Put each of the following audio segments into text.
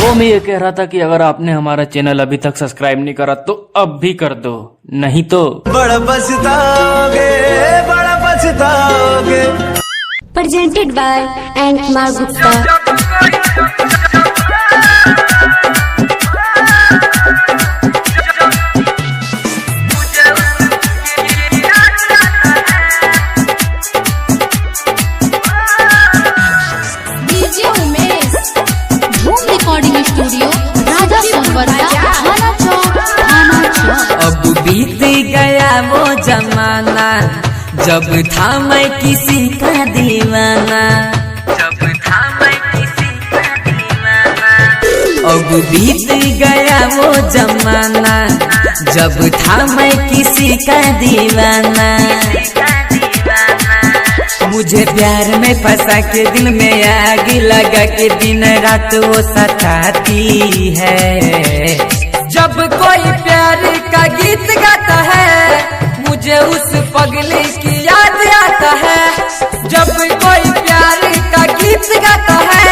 वो मैं ये कह रहा था कि अगर आपने हमारा चैनल अभी तक सब्सक्राइब नहीं करा तो अब भी कर दो, नहीं तो बड़ा पछताओगे, बड़ा पछताओगे। Presented by Ant Kumar Gupta। अब बीत गया वो जमाना जब था मैं किसी का दीवाना, अब बीत गया वो जमाना जब था मैं किसी का दीवाना। मुझे प्यार में फंसा के दिल में आग लगा के दिन रात वो सताती है। जब कोई प्यार का गीत गाता है मुझे उस पगली की याद आता है। जब कोई प्यार का गीत गाता है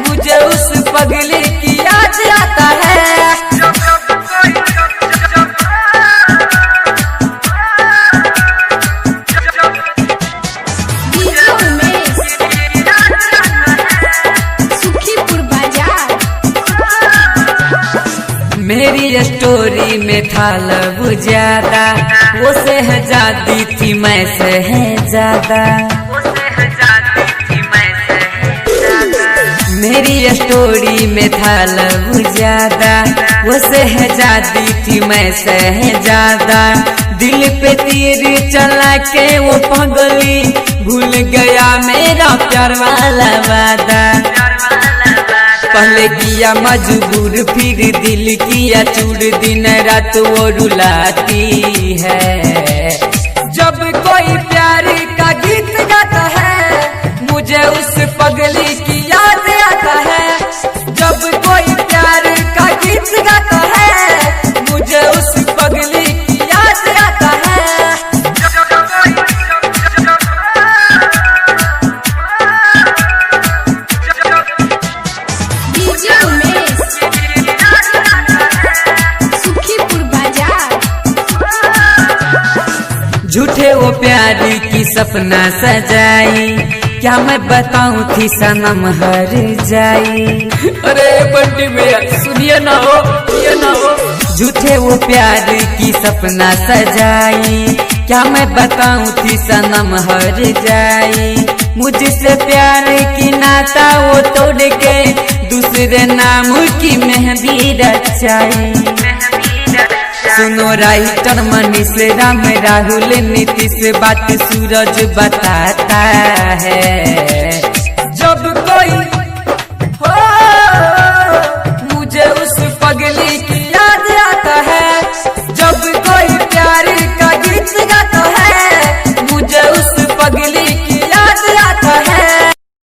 मुझे उस पगली की याद आता है। मेरी स्टोरी में था लब ज्यादा, वो शहजादी थी मैं शहजादा। मेरी स्टोरी में था लब ज्यादा, वो शहजादी थी मैं शहजादा। दिल पे तीर चला के वो पगली भूल गया मेरा प्यार वाला वादा। पहले किया मजबूर फिर दिल किया चूर, दिन रात वो रुलाती है। जब कोई प्यार का गीत गाता है मुझे उस पगली की याद आता है। जब कोई प्यार का गीत गाता है मुझे उस पगली की याद आता है। झूठे वो प्यार की सपना सजाई, क्या मैं बताऊं थी सनम हर जाई। अरे बंटी भैया सुनिए ना हो, ये ना हो। झूठे वो प्यार की सपना सजाई, क्या मैं बताऊं थी सनम हर जाई। मुझसे प्यार की नाता वो तोड़ के दूसरे नाम की मेहंदी रचाई। सुनो राइटर मनीष राम राहुल नीतीश बात सूरज बताता है।